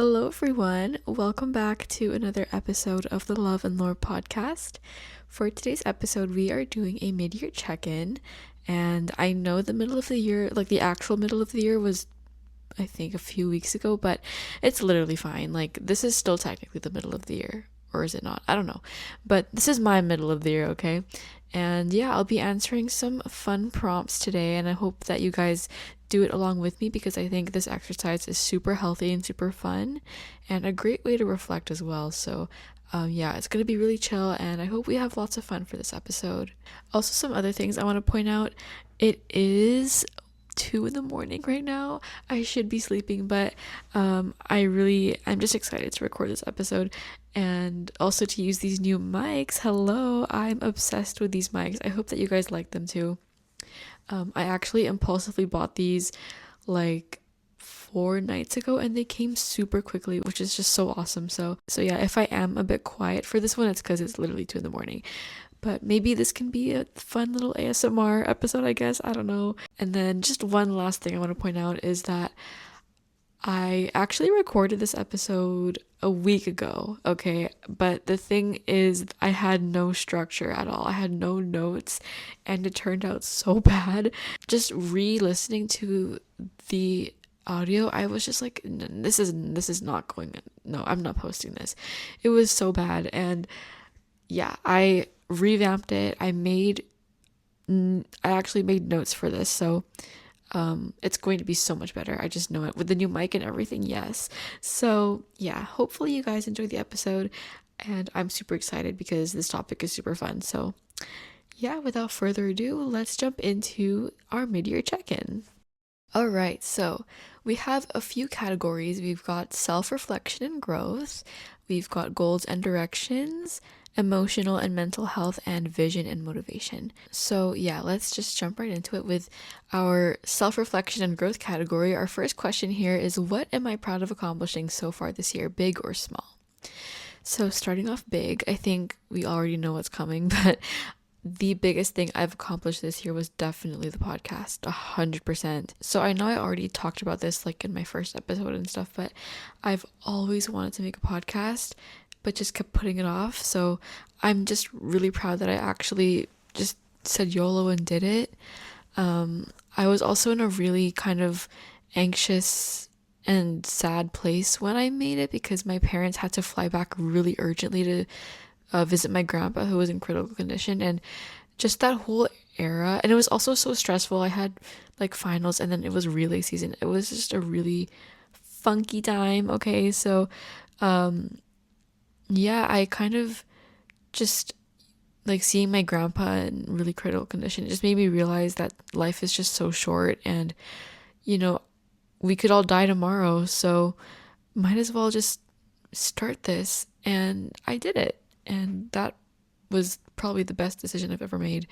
Hello, everyone. Welcome back to another episode of the Love and Lore podcast. For today's episode, we are doing a mid-year check-in, and I know the middle of the year, like the actual middle of the year was, I think, a few weeks ago, but it's literally fine. Like, this is still technically the middle of the year, or is it not? I don't know. But this is my middle of the year, okay? And yeah, I'll be answering some fun prompts today, and I hope that you guys do it along with me because I think this exercise is super healthy and super fun and a great way to reflect as well. So, yeah, it's going to be really chill, and I hope we have lots of fun for this episode. Also, some other things I want to point out: it is 2 in the morning right now. I should be sleeping, but I'm just excited to record this episode and also to use these new mics. Hello, I'm obsessed with these mics. I hope that you guys like them too. I actually impulsively bought these like 4 nights ago and they came super quickly, which is just so awesome. So yeah, if I am a bit quiet for this one, it's because it's literally 2 in the morning. But maybe this can be a fun little ASMR episode, I guess. I don't know. And then just one last thing I want to point out is that I actually recorded this episode a week ago, okay? But the thing is, I had no structure at all. I had no notes, and it turned out so bad. Just re-listening to the audio, I was just like, this is not going. No, I'm not posting this. It was so bad, and yeah, I revamped it. I actually made notes for this, so it's going to be so much better. I just know it with the new mic and everything. Yes. So yeah, hopefully you guys enjoy the episode, and I'm super excited because this topic is super fun. So yeah, without further ado, let's jump into our mid-year check-in. All right, so we have a few categories. We've got self-reflection and growth. We've got goals and directions, emotional and mental health, and vision and motivation. So yeah, let's just jump right into it with our self-reflection and growth category. Our first question here is, what am I proud of accomplishing so far this year, big or small? So starting off big, I think we already know what's coming, but the biggest thing I've accomplished this year was definitely the podcast, 100%. So I know I already talked about this like in my first episode and stuff, but I've always wanted to make a podcast, but just kept putting it off. So I'm just really proud that I actually just said YOLO and did it. I was also in a really kind of anxious and sad place when I made it because my parents had to fly back really urgently to visit my grandpa who was in critical condition, and just that whole era. And it was also so stressful. I had like finals and then it was relay season. It was just a really funky time. Okay, so yeah, I kind of just like seeing my grandpa in really critical condition, it just made me realize that life is just so short, and you know, we could all die tomorrow, so might as well just start this. And I did it, and that was probably the best decision I've ever made,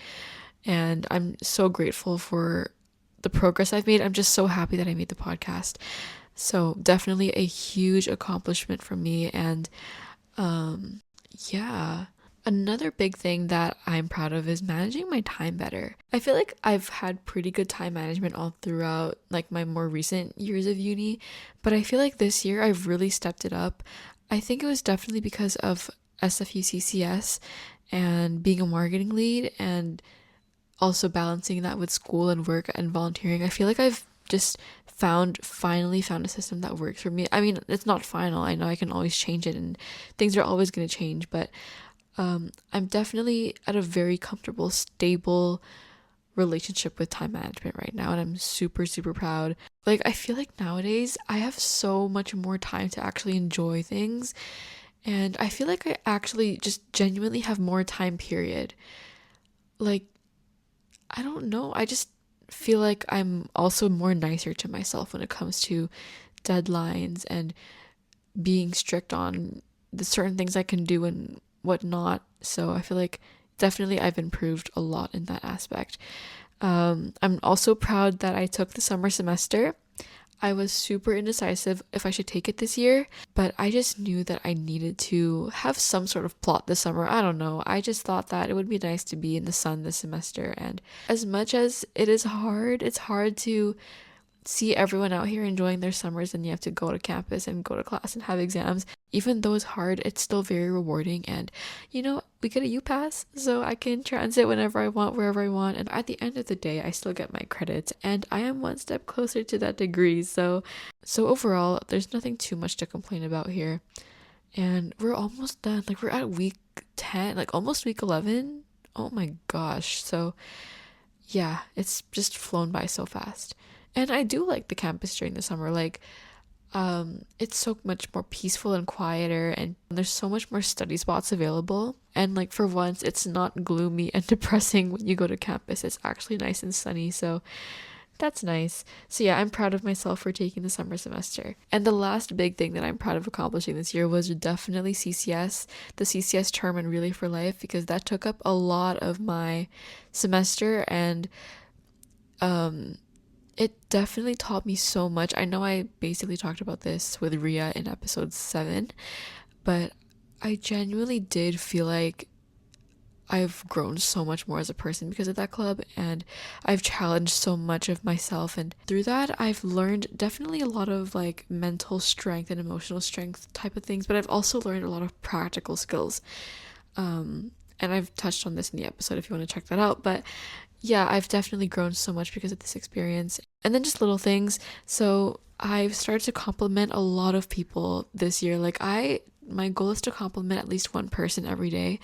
and I'm so grateful for the progress I've made. I'm just so happy that I made the podcast. So definitely a huge accomplishment for me. And yeah, another big thing that I'm proud of is managing my time better. I feel like I've had pretty good time management all throughout like my more recent years of uni, but I feel like this year I've really stepped it up. I think it was definitely because of SFUCCS and being a marketing lead, and also balancing that with school and work and volunteering. I feel like I've just finally found a system that works for me. I mean, it's not final. I know I can always change it and things are always going to change, but I'm definitely at a very comfortable, stable relationship with time management right now, and I'm super, super proud. Like, I feel like nowadays I have so much more time to actually enjoy things, and I feel like I actually just genuinely have more time, period. Like, I don't know. I just feel like I'm also more nicer to myself when it comes to deadlines and being strict on the certain things I can do and whatnot. So I feel like definitely I've improved a lot in that aspect. I'm also proud that I took the summer semester. I was super indecisive if I should take it this year, but I just knew that I needed to have some sort of plot this summer. I don't know. I just thought that it would be nice to be in the sun this semester. And as much as it is hard, it's hard to see everyone out here enjoying their summers, and you have to go to campus and go to class and have exams. Even though it's hard, it's still very rewarding. And we get a U pass, so I can transit whenever I want, wherever I want. And at the end of the day, I still get my credits, and I am one step closer to that degree. So overall, there's nothing too much to complain about here. And we're almost done. Like, we're at week 10, like almost week 11. Oh my gosh. So yeah, it's just flown by so fast. And I do like the campus during the summer. Like, it's so much more peaceful and quieter, and there's so much more study spots available. And like, for once, it's not gloomy and depressing when you go to campus. It's actually nice and sunny, so that's nice. So yeah, I'm proud of myself for taking the summer semester. And the last big thing that I'm proud of accomplishing this year was definitely CCS, the CCS term and Relay for Life, because that took up a lot of my semester, and it definitely taught me so much. I know I basically talked about this with Ria in episode 7, but I genuinely did feel like I've grown so much more as a person because of that club, and I've challenged so much of myself, and through that I've learned definitely a lot of like mental strength and emotional strength type of things, but I've also learned a lot of practical skills. And I've touched on this in the episode if you want to check that out, but yeah, I've definitely grown so much because of this experience. And then just little things. So I've started to compliment a lot of people this year. Like, my goal is to compliment at least one person every day.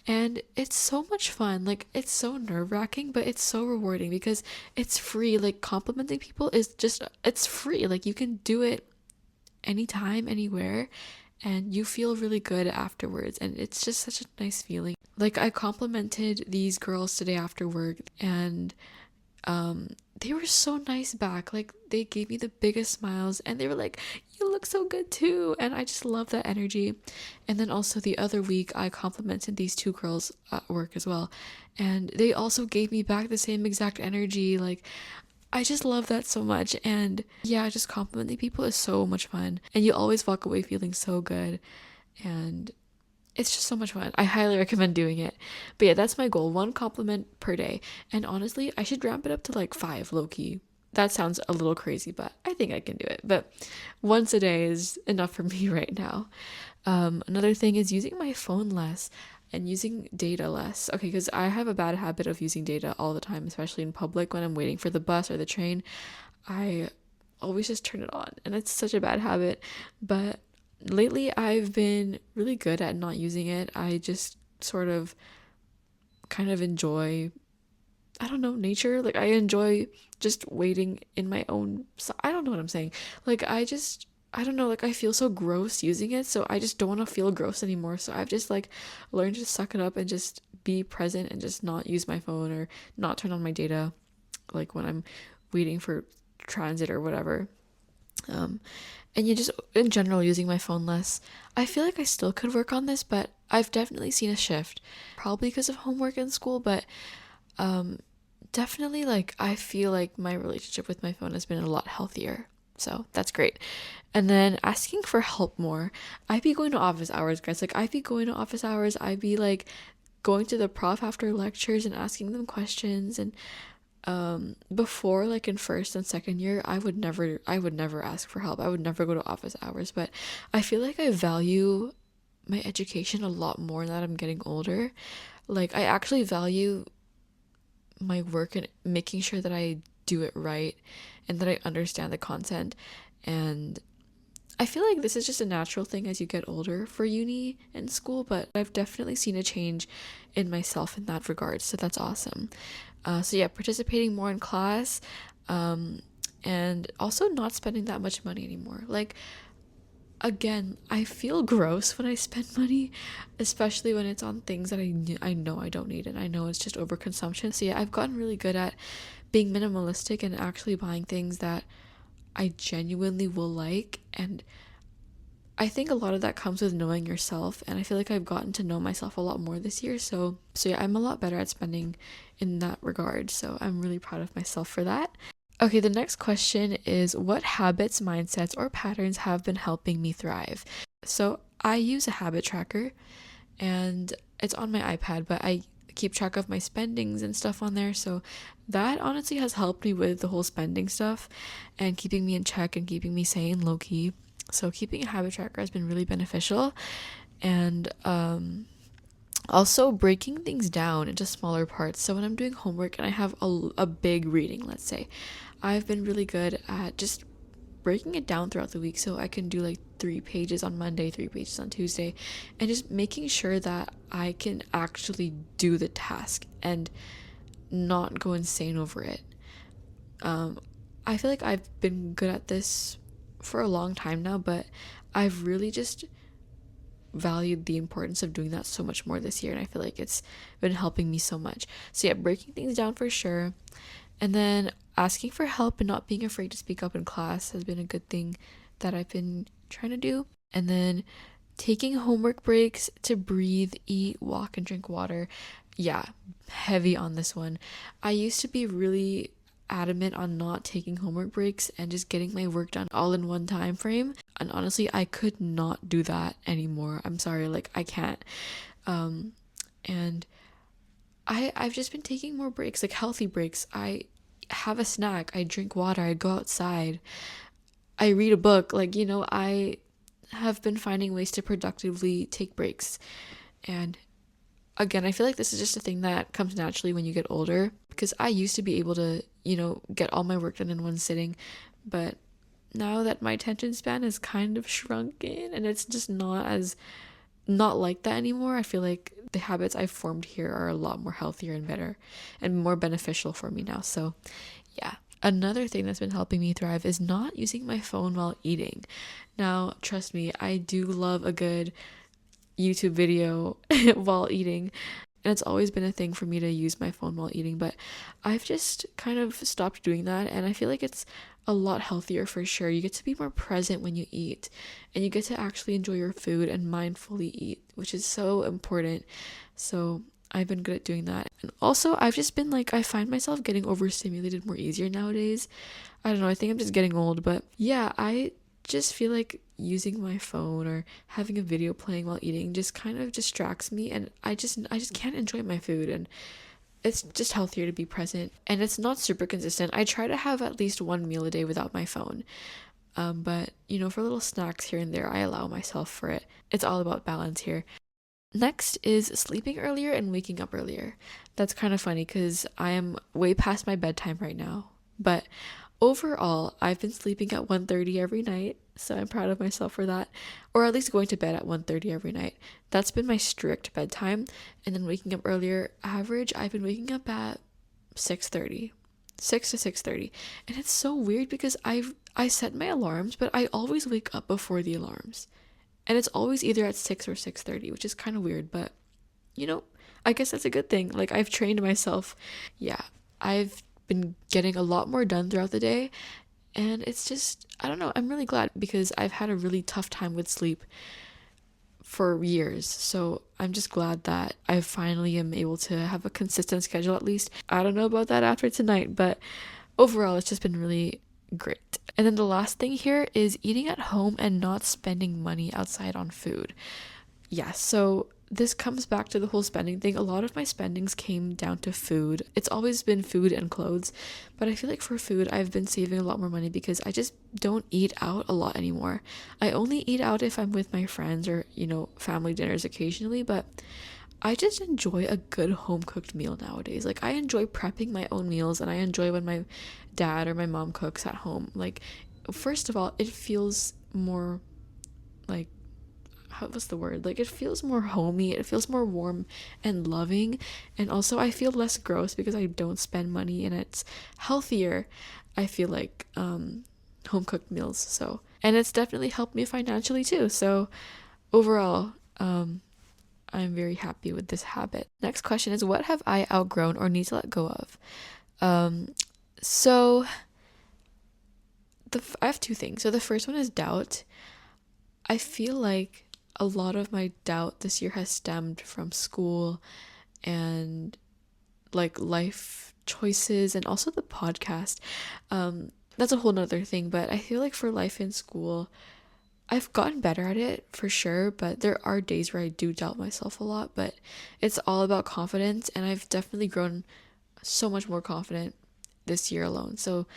And it's so much fun. Like, it's so nerve-wracking, but it's so rewarding because it's free. Like, complimenting people it's free. Like, you can do it anytime, anywhere, and you feel really good afterwards. And it's just such a nice feeling. Like, I complimented these girls today after work, and they were so nice back. Like, they gave me the biggest smiles, and they were like, you look so good too. And I just love that energy. And then also the other week, I complimented these 2 girls at work as well, and they also gave me back the same exact energy. Like, I just love that so much. And yeah, just complimenting people is so much fun, and you always walk away feeling so good, and it's just so much fun. I highly recommend doing it. But yeah, that's my goal. 1 compliment per day. And honestly, I should ramp it up to like 5, low-key. That sounds a little crazy, but I think I can do it. But once a day is enough for me right now. Another thing is using my phone less and using data less. Okay, because I have a bad habit of using data all the time, especially in public when I'm waiting for the bus or the train. I always just turn it on, and it's such a bad habit. But lately I've been really good at not using it. I just sort of kind of enjoy, I don't know, nature. Like, I enjoy just waiting in my own, I don't know what I'm saying. Like, I don't know, like, I feel so gross using it, so I just don't want to feel gross anymore. So I've just like learned to suck it up and just be present and just not use my phone or not turn on my data, like when I'm waiting for transit or whatever. And just in general using my phone less. I feel like I still could work on this, but I've definitely seen a shift, probably because of homework in school, but definitely, like, I feel like my relationship with my phone has been a lot healthier, so that's great. And then asking for help more. I'd be going to office hours, guys. Like, I'd be going to office hours. I'd be like going to the prof after lectures and asking them questions. And before, like in first and second year, I would never ask for help. I would never go to office hours. But I feel like I value my education a lot more now that I'm getting older. Like, I actually value my work and making sure that I do it right and that I understand the content. And I feel like this is just a natural thing as you get older for uni and school, but I've definitely seen a change in myself in that regard, so that's awesome. So yeah, participating more in class, and also not spending that much money anymore. Like, again, I feel gross when I spend money, especially when it's on things that I know I don't need, and I know it's just overconsumption. So yeah, I've gotten really good at being minimalistic and actually buying things that I genuinely will like. And I think a lot of that comes with knowing yourself, and I feel like I've gotten to know myself a lot more this year. So yeah, I'm a lot better at spending in that regard. So I'm really proud of myself for that. Okay, the next question is, what habits, mindsets, or patterns have been helping me thrive? So I use a habit tracker, and it's on my iPad, but I keep track of my spendings and stuff on there. So that honestly has helped me with the whole spending stuff and keeping me in check and keeping me sane low key. So keeping a habit tracker has been really beneficial. And also breaking things down into smaller parts. So when I'm doing homework and I have a big reading, let's say, I've been really good at just breaking it down throughout the week, so I can do like 3 pages on Monday, 3 pages on Tuesday, and just making sure that I can actually do the task and not go insane over it. I feel like I've been good at this for a long time now, but I've really just valued the importance of doing that so much more this year, and I feel like it's been helping me so much. So yeah, breaking things down for sure. And then asking for help and not being afraid to speak up in class has been a good thing that I've been trying to do. And then taking homework breaks to breathe, eat, walk, and drink water. Yeah, heavy on this one. I used to be really adamant on not taking homework breaks and just getting my work done all in one time frame. And honestly, I could not do that anymore. I'm sorry, like I can't. And I've just been taking more breaks, like healthy breaks. I have a snack, I drink water, I go outside, I read a book. Like, I have been finding ways to productively take breaks. And again, I feel like this is just a thing that comes naturally when you get older, because I used to be able to, get all my work done in one sitting, but now that my attention span is kind of shrunken and it's just not like that anymore, I feel like the habits I've formed here are a lot more healthier and better and more beneficial for me now. So yeah. Another thing that's been helping me thrive is not using my phone while eating. Now, trust me, I do love a good YouTube video while eating, and it's always been a thing for me to use my phone while eating, but I've just kind of stopped doing that, and I feel like it's a lot healthier for sure. You get to be more present when you eat, and you get to actually enjoy your food and mindfully eat, which is so important. So I've been good at doing that. And also, I've just been like, I find myself getting overstimulated more easier nowadays. I don't know, I think I'm just getting old, but yeah, I just feel like using my phone or having a video playing while eating just kind of distracts me, and I just can't enjoy my food, and it's just healthier to be present. And it's not super consistent. I try to have at least one meal a day without my phone. But for little snacks here and there, I allow myself for it. It's all about balance here. Next is sleeping earlier and waking up earlier. That's kind of funny because I am way past my bedtime right now. But overall, I've been sleeping at 1:30 every night, so I'm proud of myself for that. Or at least going to bed at 1:30 every night. That's been my strict bedtime. And then waking up earlier, average, I've been waking up at 6:30. 6 to 6:30. And it's so weird because I set my alarms, but I always wake up before the alarms. And it's always either at 6 or 6:30, which is kind of weird, but I guess that's a good thing. Like, I've trained myself. Yeah, I've been getting a lot more done throughout the day, and it's just, I don't know, I'm really glad because I've had a really tough time with sleep for years. So I'm just glad that I finally am able to have a consistent schedule at least. I don't know about that after tonight, but overall it's just been really great. And then the last thing here is eating at home and not spending money outside on food. Yeah, so this comes back to the whole spending thing. A lot of my spendings came down to food. It's always been food and clothes, but I feel like for food, I've been saving a lot more money because I just don't eat out a lot anymore. I only eat out if I'm with my friends or, family dinners occasionally, but I just enjoy a good home cooked meal nowadays. Like, I enjoy prepping my own meals, and I enjoy when my dad or my mom cooks at home. Like, first of all, it feels more like, what's the word? Like, it feels more homey, it feels more warm and loving, and also I feel less gross because I don't spend money, and it's healthier, I feel like, home cooked meals. So, and it's definitely helped me financially too. So overall, I'm very happy with this habit. Next question is, what have I outgrown or need to let go of? So I have two things. So the first one is doubt. I feel like a lot of my doubt this year has stemmed from school and like life choices, and also the podcast. That's a whole nother thing, but I feel like for life in school, I've gotten better at it for sure, but there are days where I do doubt myself a lot, but it's all about confidence, and I've definitely grown so much more confident this year alone. So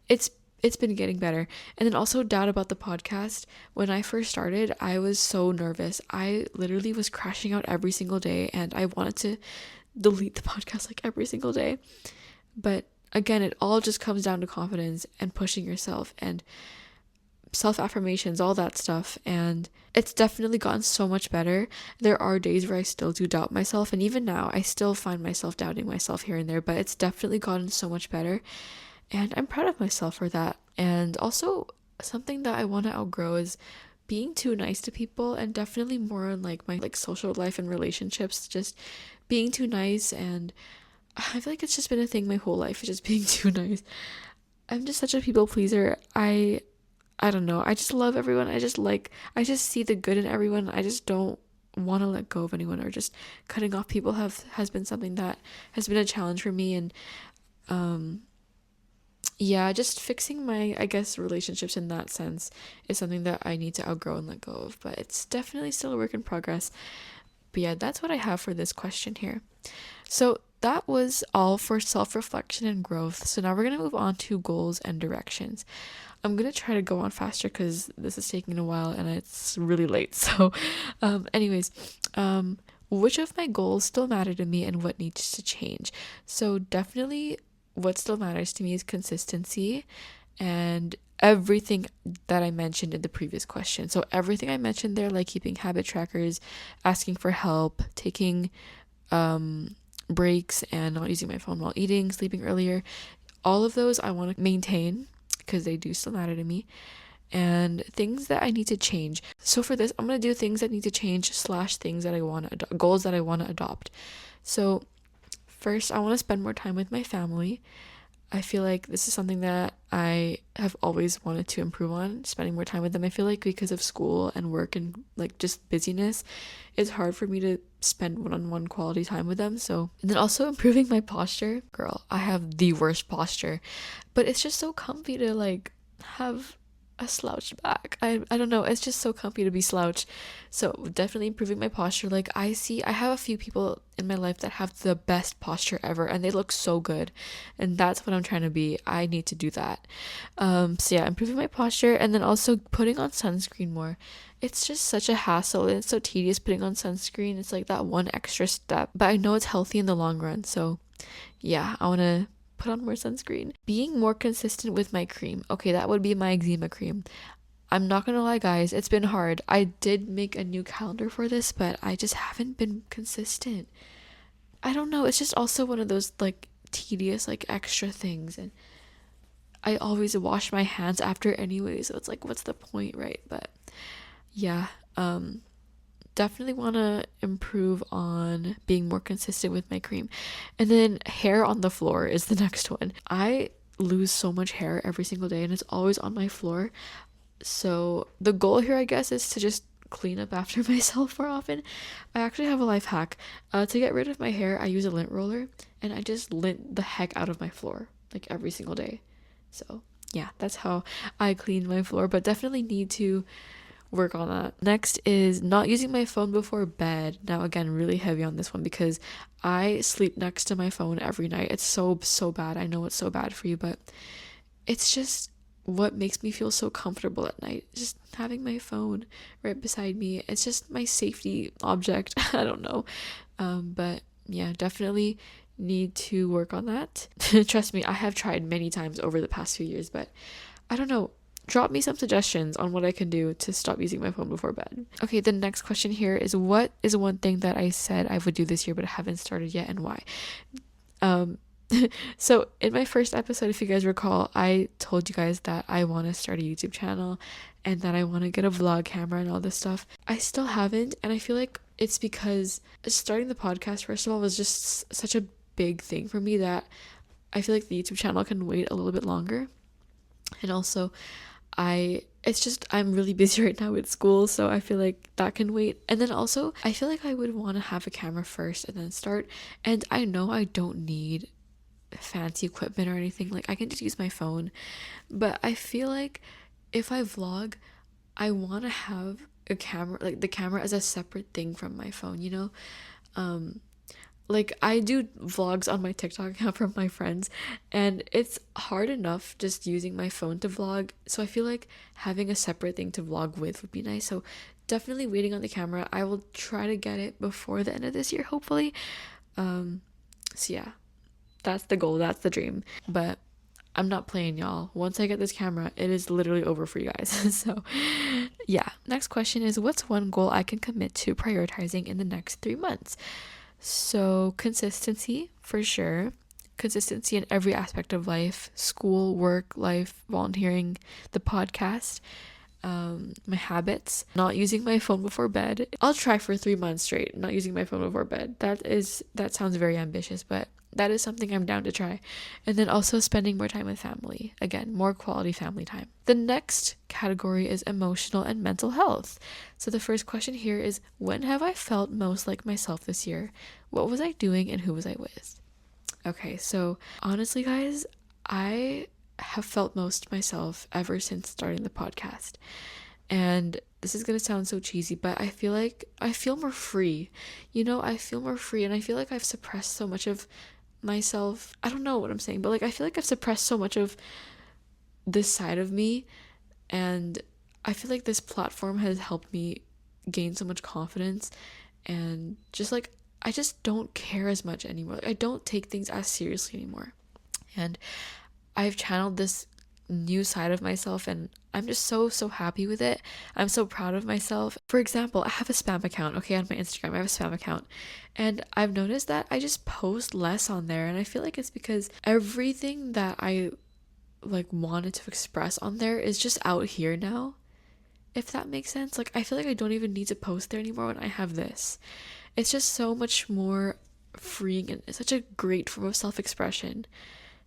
it's it's been getting better. And then also doubt about the podcast. When I first started, I was so nervous. I literally was crashing out every single day, and I wanted to delete the podcast like every single day. But again, it all just comes down to confidence and pushing yourself and self-affirmations, all that stuff. And it's definitely gotten so much better. There are days where I still do doubt myself, and even now I still find myself doubting myself here and there, but it's definitely gotten so much better, and I'm proud of myself for that. And also, something that I want to outgrow is being too nice to people, and definitely more on like my like social life and relationships, just being too nice. And I feel like it's just been a thing my whole life, just being too nice. I'm just such a people pleaser. I don't know. I just love everyone. I just see the good in everyone. I just don't want to let go of anyone, or just cutting off people has been something that has been a challenge for me. And yeah, just fixing my, I guess, relationships in that sense is something that I need to outgrow and let go of, but it's definitely still a work in progress. But yeah, that's what I have for this question here. So that was all for self-reflection and growth. So now we're going to move on to goals and directions. I'm going to try to go on faster because this is taking a while and it's really late. So anyways, which of my goals still matter to me and what needs to change? So definitely what still matters to me is consistency and everything that I mentioned in the previous question. So everything I mentioned there, like keeping habit trackers, asking for help, taking breaks, and not using my phone while eating, sleeping earlier, all of those I want to maintain because they do still matter to me. And things that I need to change. So for this, I'm going to do things that need to change / things that I want to goals that I want to adopt. So first, I want to spend more time with my family. I feel like this is something that I have always wanted to improve on, spending more time with them. I feel like because of school and work and like just busyness, it's hard for me to spend one-on-one quality time with them. So, and then also improving my posture. Girl, I have the worst posture, but it's just so comfy to like have a slouched back. I don't know, it's just so comfy to be slouched. So definitely improving my posture. Like I have a few people in my life that have the best posture ever, and they look so good, and that's what I'm trying to be. I need to do that. So yeah, improving my posture, and then also putting on sunscreen more. It's just such a hassle, and it's so tedious putting on sunscreen. It's like that one extra step, but I know it's healthy in the long run. So yeah, I want to put on more sunscreen. Being more consistent with my cream. Okay, that would be my eczema cream. I'm not gonna lie, guys, it's been hard. I did make a new calendar for this, but I just haven't been consistent. I don't know, it's just also one of those like tedious like extra things, and I always wash my hands after anyway, so it's like what's the point, right? But yeah, definitely want to improve on being more consistent with my cream. And then hair on the floor is the next one. I lose so much hair every single day, and it's always on my floor. So the goal here, I guess, is to just clean up after myself more often. I actually have a life hack. To get rid of my hair, I use a lint roller, and I just lint the heck out of my floor like every single day. So yeah, that's how I clean my floor, but definitely need to work on that. Next is not using my phone before bed. Now again, really heavy on this one because I sleep next to my phone every night. It's so bad. I know it's so bad for you, but it's just what makes me feel so comfortable at night. Just having my phone right beside me. It's just my safety object. I don't know. But yeah, definitely need to work on that. Trust me, I have tried many times over the past few years, but I don't know. Drop me some suggestions on what I can do to stop using my phone before bed. Okay, the next question here is, what is one thing that I said I would do this year but haven't started yet, and why? So in my first episode, if you guys recall, I told you guys that I want to start a YouTube channel and that I want to get a vlog camera and all this stuff. I still haven't, and I feel like it's because starting the podcast, first of all, was just such a big thing for me that I feel like the YouTube channel can wait a little bit longer. And also I'm really busy right now with school, so I feel like that can wait. And then also, I feel like I would want to have a camera first and then start. And I know I don't need fancy equipment or anything. Like, I can just use my phone. But I feel like if I vlog, I want to have a camera, like the camera as a separate thing from my phone, you know? Like I do vlogs on my TikTok account from my friends, and it's hard enough just using my phone to vlog. So I feel like having a separate thing to vlog with would be nice. So definitely waiting on the camera. I will try to get it before the end of this year, hopefully. So yeah, that's the goal, that's the dream. But I'm not playing, y'all. Once I get this camera, it is literally over for you guys. So yeah, next question is, what's one goal I can commit to prioritizing in the next 3 months? So consistency for sure. Consistency in every aspect of life: school, work, life, volunteering, the podcast, my habits, not using my phone before bed. I'll try for 3 months straight, not using my phone before bed. That sounds very ambitious, but that is something I'm down to try. And then also spending more time with family. Again, more quality family time. The next category is emotional and mental health. So the first question here is, when have I felt most like myself this year? What was I doing and who was I with? Okay, so honestly, guys, I have felt most myself ever since starting the podcast. And this is going to sound so cheesy, but I feel like I feel more free. You know, I feel more free, and I feel like I've suppressed so much of myself. I don't know what I'm saying, but like I feel like I've suppressed so much of this side of me, and I feel like this platform has helped me gain so much confidence, and just like I just don't care as much anymore. Like, I don't take things as seriously anymore. And I've channeled this new side of myself, and I'm just so happy with it. I'm so proud of myself. For example, I have a spam account, okay, on my Instagram. I have a spam account, and I've noticed that I just post less on there, and I feel like it's because everything that I like wanted to express on there is just out here now. If that makes sense. Like I feel like I don't even need to post there anymore when I have this. It's just so much more freeing, and it's such a great form of self-expression.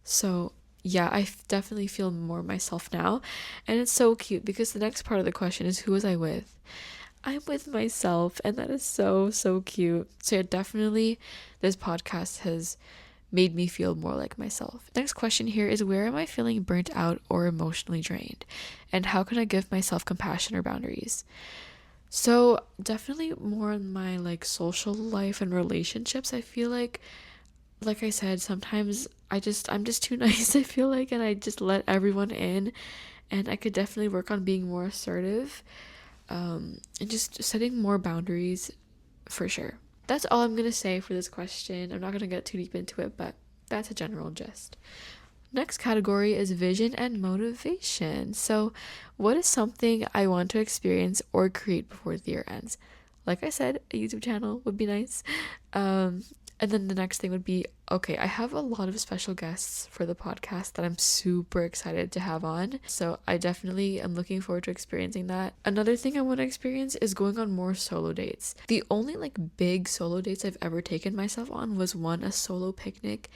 So yeah, definitely feel more myself now. And it's so cute because the next part of the question is, who was I with? I'm with myself, and that is so cute. So yeah, definitely this podcast has made me feel more like myself. Next question here is, where am I feeling burnt out or emotionally drained? And how can I give myself compassion or boundaries? So definitely more in my like social life and relationships. I feel like I said, sometimes I'm just too nice, I feel like, and I just let everyone in, and I could definitely work on being more assertive, and just setting more boundaries for sure. That's all I'm gonna say for this question. I'm not gonna get too deep into it, but that's a general gist. Next category is vision and motivation. So, what is something I want to experience or create before the year ends? Like I said, a YouTube channel would be nice. And then the next thing would be, okay, I have a lot of special guests for the podcast that I'm super excited to have on. So I definitely am looking forward to experiencing that. Another thing I want to experience is going on more solo dates. The only like big solo dates I've ever taken myself on was, one, a solo picnic,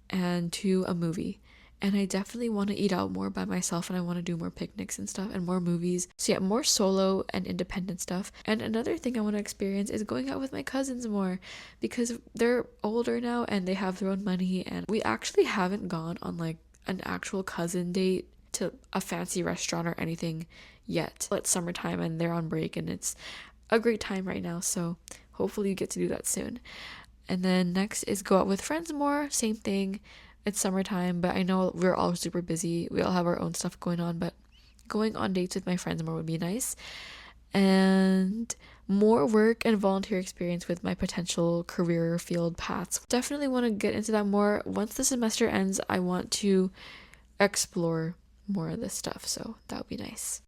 and two, a movie. And I definitely want to eat out more by myself, and I want to do more picnics and stuff and more movies. So yeah, more solo and independent stuff. And another thing I want to experience is going out with my cousins more, because they're older now and they have their own money, and we actually haven't gone on like an actual cousin date to a fancy restaurant or anything yet. It's summertime and they're on break, and it's a great time right now, so hopefully you get to do that soon. And then next is go out with friends more. Same thing. It's summertime, but I know we're all super busy. We all have our own stuff going on, but going on dates with my friends more would be nice. And more work and volunteer experience with my potential career field paths. Definitely want to get into that more. Once the semester ends, I want to explore more of this stuff, so that would be nice.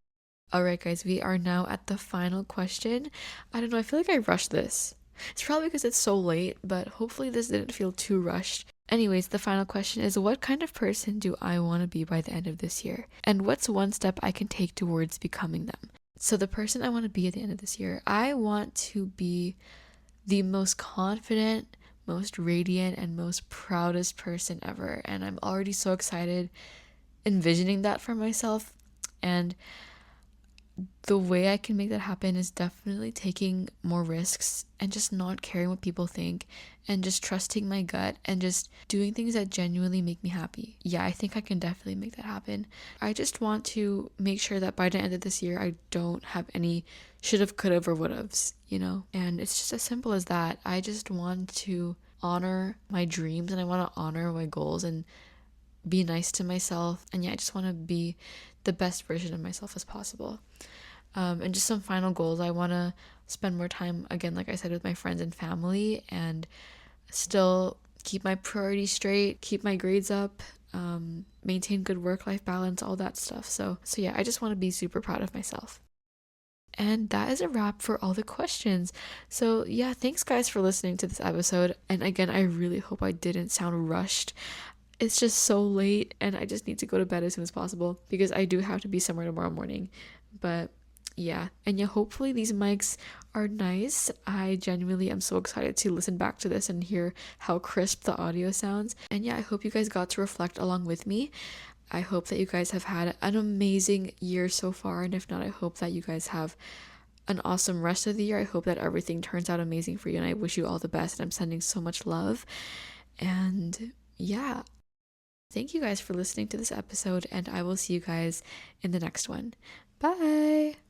All right, guys, we are now at the final question. I don't know, I feel like I rushed this. It's probably because it's so late, but hopefully this didn't feel too rushed. Anyways, the final question is, what kind of person do I want to be by the end of this year? And what's one step I can take towards becoming them? So the person I want to be at the end of this year, I want to be the most confident, most radiant, and most proudest person ever. And I'm already so excited envisioning that for myself. And the way I can make that happen is definitely taking more risks and just not caring what people think and just trusting my gut and just doing things that genuinely make me happy. Yeah, I think I can definitely make that happen. I just want to make sure that by the end of this year, I don't have any should've, could've, or would've's, And it's just as simple as that. I just want to honor my dreams and I want to honor my goals and be nice to myself. And yeah, I just want to be the best version of myself as possible. And just some final goals. I want to spend more time, again, like I said, with my friends and family and still keep my priorities straight, keep my grades up, maintain good work-life balance, all that stuff. So yeah, I just want to be super proud of myself. And that is a wrap for all the questions. So yeah, thanks guys for listening to this episode. And again, I really hope I didn't sound rushed. It's just so late and I just need to go to bed as soon as possible because I do have to be somewhere tomorrow morning. But yeah, and yeah, hopefully these mics are nice. I genuinely am so excited to listen back to this and hear how crisp the audio sounds. And yeah, I hope you guys got to reflect along with me. I hope that you guys have had an amazing year so far, and if not, I hope that you guys have an awesome rest of the year. I hope that everything turns out amazing for you, and I wish you all the best, and I'm sending so much love. And yeah, thank you guys for listening to this episode, and I will see you guys in the next one. Bye!